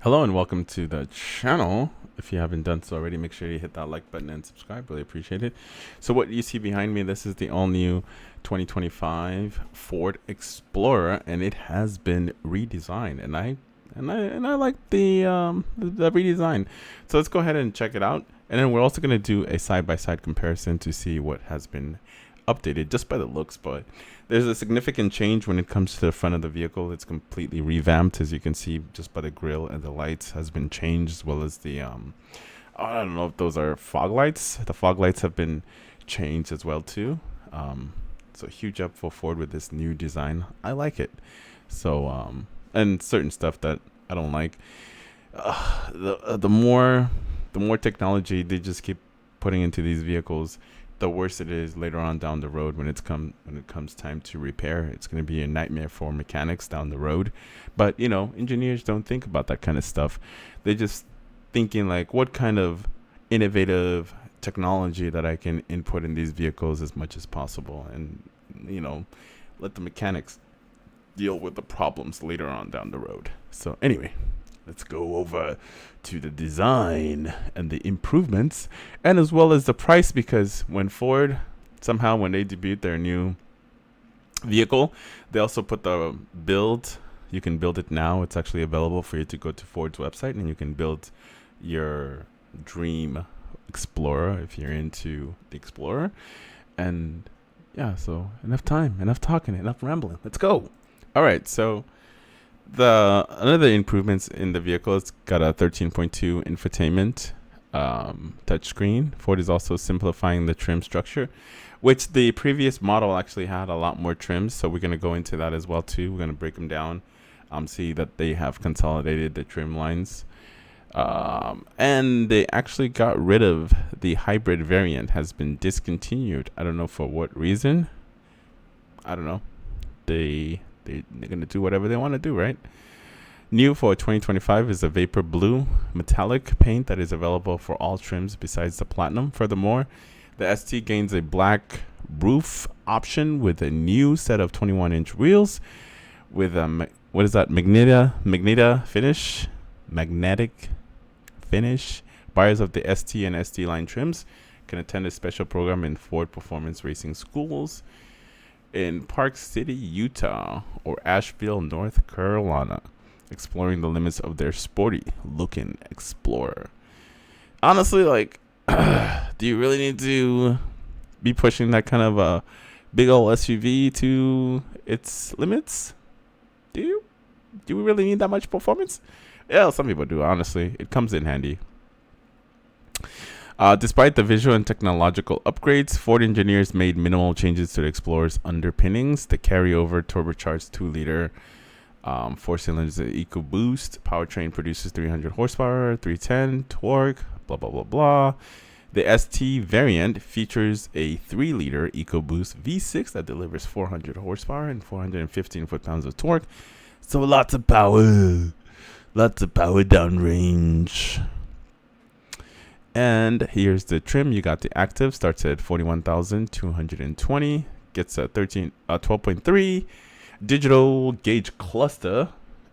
Hello and welcome to the channel. If you haven't done so already, make sure you hit that like button and subscribe. Really appreciate it. So what you see behind me, this is the all-new 2025 Ford Explorer, and it has been redesigned. And I like the redesign. So let's go ahead and check it out. And then we're also going to do a side-by-side comparison to see what has been updated just by the looks, but there's a significant change when it comes to the front of the vehicle. It's completely revamped, as you can see, just by the grille, and the lights has been changed, as well as the I don't know if those are fog lights. The fog lights have been changed as well too. So huge up for Ford with this new design. I like it. So and certain stuff that I don't like. The more technology they just keep putting into these vehicles, the worse it is later on down the road when it comes time to repair. It's going to be a nightmare for mechanics down the road. But engineers don't think about that kind of stuff. They just thinking like, what kind of innovative technology that I can input in these vehicles as much as possible, and let the mechanics deal with the problems later on down the road. So anyway, let's go over to the design and the improvements, and as well as the price, because when Ford, somehow when they debuted their new vehicle, they also put the build. You can build it now. It's actually available for you to go to Ford's website, and you can build your dream Explorer if you're into the Explorer. And yeah, so enough time, enough talking, enough rambling. Let's go. All right, so the another improvements in the vehicle, it's got a 13.2 infotainment touchscreen. Ford is also simplifying the trim structure, which the previous model actually had a lot more trims. So we're going to go into that as well too. We're going to break them down, see that they have consolidated the trim lines, and they actually got rid of the hybrid variant. Has been discontinued. I don't know for what reason. I don't know. They're going to do whatever they want to do, right? New for 2025 is a Vapor Blue metallic paint that is available for all trims besides the Platinum. Furthermore, the ST gains a black roof option with a new set of 21-inch wheels with a magnetic finish. Buyers of the ST and ST line trims can attend a special program in Ford Performance Racing Schools in Park City, Utah, or Asheville, North Carolina, exploring the limits of their sporty looking Explorer. Honestly, like, do you really need to be pushing that kind of a big old SUV to its limits? Do we really need that much performance? Yeah, some people do. Honestly, it comes in handy. Despite the visual and technological upgrades, Ford engineers made minimal changes to the Explorer's underpinnings. The carryover turbocharged 2-liter 4-cylinder EcoBoost powertrain produces 300 horsepower, 310 torque, blah, blah, blah, blah. The ST variant features a 3-liter EcoBoost V6 that delivers 400 horsepower and 415 foot-pounds of torque. So lots of power downrange. And here's the trim. You got the Active, starts at $41,220, gets a 12.3 digital gauge cluster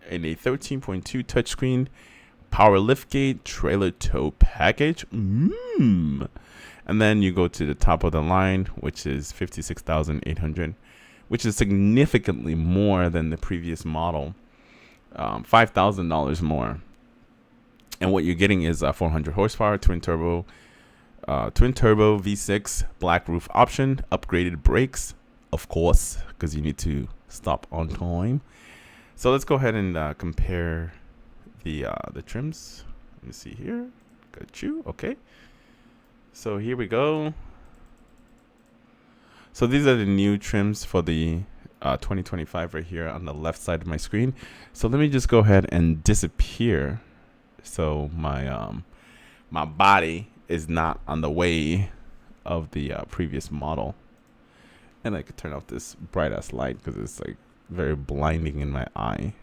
and a 13.2 touchscreen, power liftgate, trailer tow package. And then you go to the top of the line, which is $56,800, which is significantly more than the previous model, $5,000 more. And what you're getting is 400 horsepower, twin turbo V6, black roof option, upgraded brakes, of course, because you need to stop on time. So let's go ahead and compare the trims. Let me see here. Got you. Okay. So here we go. So these are the new trims for the 2025 right here on the left side of my screen. So let me just go ahead and disappear, so my my body is not on the way of the previous model. And I could turn off this bright ass light because it's like very blinding in my eye.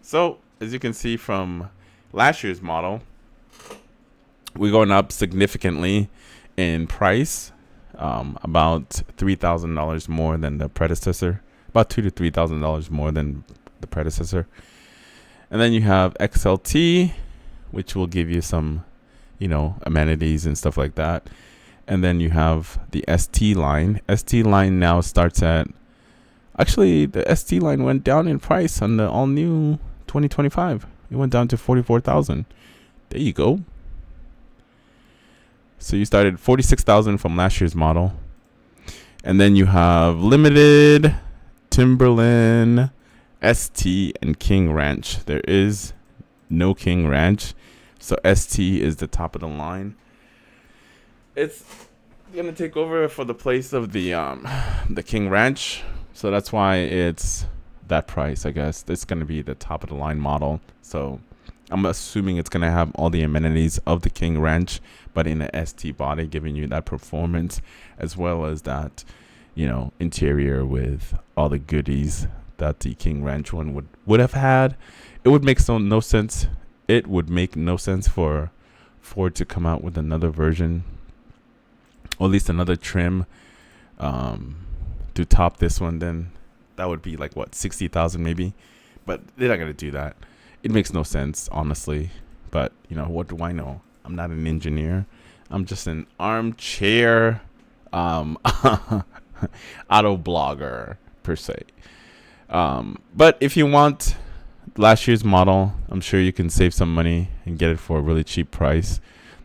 So as you can see from last year's model, we're going up significantly in price, about $3,000 more than the predecessor, about $2,000 to $3,000 more than the predecessor. And then you have XLT, which will give you some, amenities and stuff like that. And then you have the ST line. ST line now starts at, actually, the ST line went down in price on the all new 2025. It went down to 44,000. There you go. So you started 46,000 from last year's model. And then you have Limited, Timberland, ST, and King Ranch. There is no King Ranch. So ST is the top of the line. It's gonna take over for the place of the King Ranch. So that's why it's that price, I guess. It's gonna be the top of the line model. So I'm assuming it's gonna have all the amenities of the King Ranch, but in a ST body, giving you that performance as well as that, interior with all the goodies that the King Ranch one would have had. It would make no sense. It would make no sense for Ford to come out with another version, or at least another trim, to top this one. Then that would be like what, 60,000 maybe, but they're not gonna do that. It makes no sense, honestly. But what do I know? I'm not an engineer. I'm just an armchair auto blogger per se. But if you want last year's model, I'm sure you can save some money and get it for a really cheap price.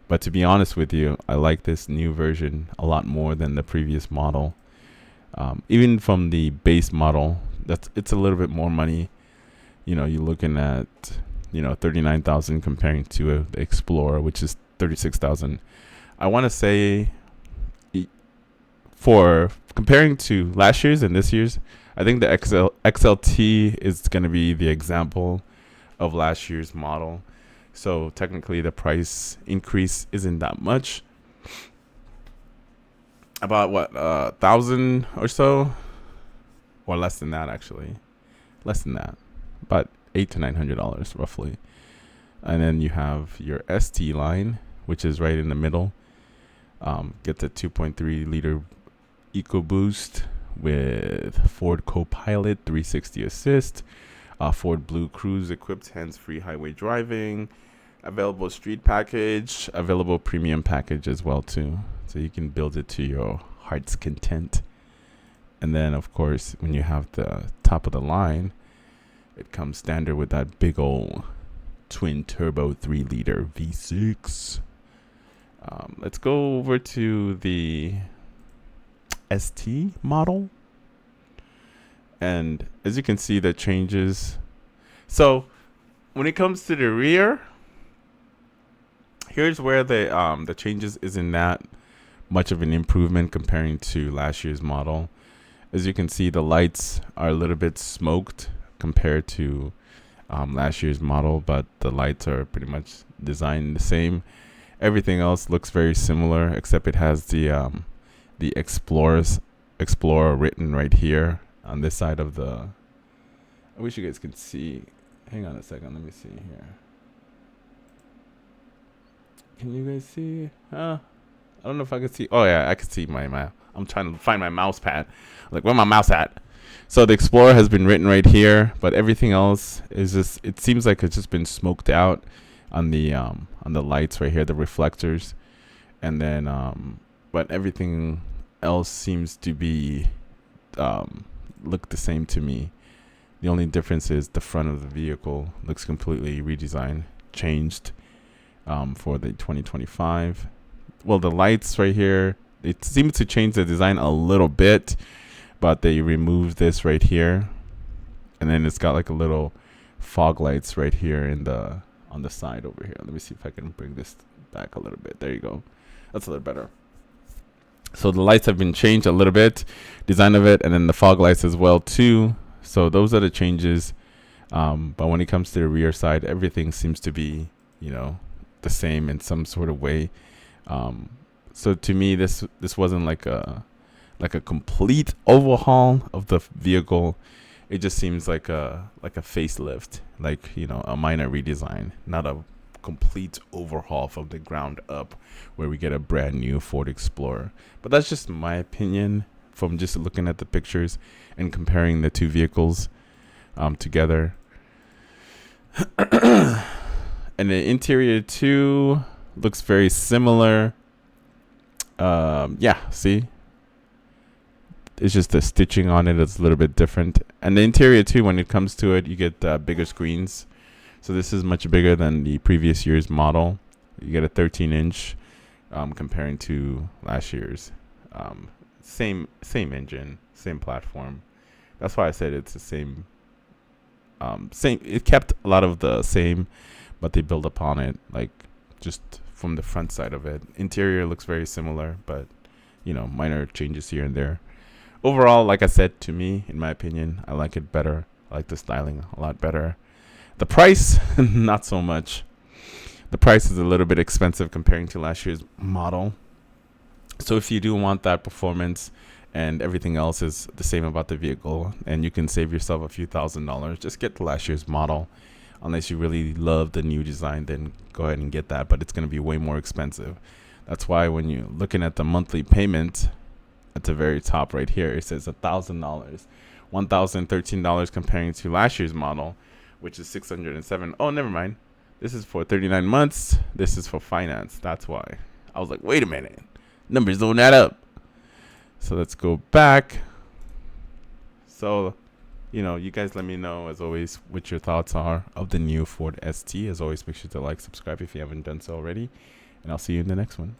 But to be honest with you, I like this new version a lot more than the previous model. Even from the base model, it's a little bit more money. You're looking at 39,000 comparing to the Explorer, which is 36,000. I want to say, for comparing to last year's and this year's, I think the XLT is going to be the example of last year's model. So technically the price increase isn't that much. About what, 1,000 or so, or less than that, actually. Less than that. About $800 to $900 roughly. And then you have your ST line, which is right in the middle. Gets a 2.3 liter EcoBoost with Ford Copilot 360 Assist, Ford Blue Cruise equipped hands-free highway driving, available street package, available premium package as well too. So you can build it to your heart's content. And then of course, when you have the top of the line, it comes standard with that big old twin turbo 3 liter V6. Let's go over to the ST model. And as you can see, the changes. So when it comes to the rear, here's where the changes isn't that much of an improvement comparing to last year's model. As you can see, the lights are a little bit smoked compared to last year's model, but the lights are pretty much designed the same. Everything else looks very similar, except it has the Explorer written right here on this side of the. I wish you guys could see. Hang on a second. Let me see here. Can you guys see? I don't know if I can see. Oh yeah, I can see my. I'm trying to find my mouse pad. Like, where my mouse at? So the Explorer has been written right here, but everything else is just. It seems like it's just been smoked out on the lights right here, the reflectors, and then but everything else seems to be look the same to me. The only difference is the front of the vehicle looks completely redesigned, changed for the 2025. Well, the lights right here, it seems to change the design a little bit, but they removed this right here, and then it's got like a little fog lights right here on the side over here. Let me see if I can bring this back a little bit. There you go. That's a little better. So the lights have been changed a little bit, design of it, and then the fog lights as well too. So those are the changes. But when it comes to the rear side, everything seems to be, the same in some sort of way. So to me, this wasn't like a complete overhaul of the vehicle. It just seems like a facelift, like, a minor redesign, not a complete overhaul from the ground up where we get a brand new Ford Explorer. But that's just my opinion from just looking at the pictures and comparing the two vehicles together. And the interior too looks very similar. Yeah, see, it's just the stitching on it is a little bit different. And the interior too, when it comes to it, you get bigger screens. So this is much bigger than the previous year's model. You get a 13-inch comparing to last year's. Same engine, same platform. That's why I said it's the same. Same. It kept a lot of the same, but they built upon it, like just from the front side of it. Interior looks very similar, but minor changes here and there. Overall, like I said, to me, in my opinion, I like it better. I like the styling a lot better. The price, not so much. The price is a little bit expensive comparing to last year's model. So if you do want that performance and everything else is the same about the vehicle, and you can save yourself a few $1,000s, just get the last year's model. Unless you really love the new design, then go ahead and get that, but it's going to be way more expensive. That's why when you're looking at the monthly payment at the very top right here, it says $1,000, $1,013 comparing to last year's model, which is $607. Oh, never mind. This is for 39 months. This is for finance. That's why. I was like, wait a minute. Numbers don't add up. So let's go back. So, you guys let me know, as always, what your thoughts are of the new Ford ST. As always, make sure to like, subscribe if you haven't done so already. And I'll see you in the next one.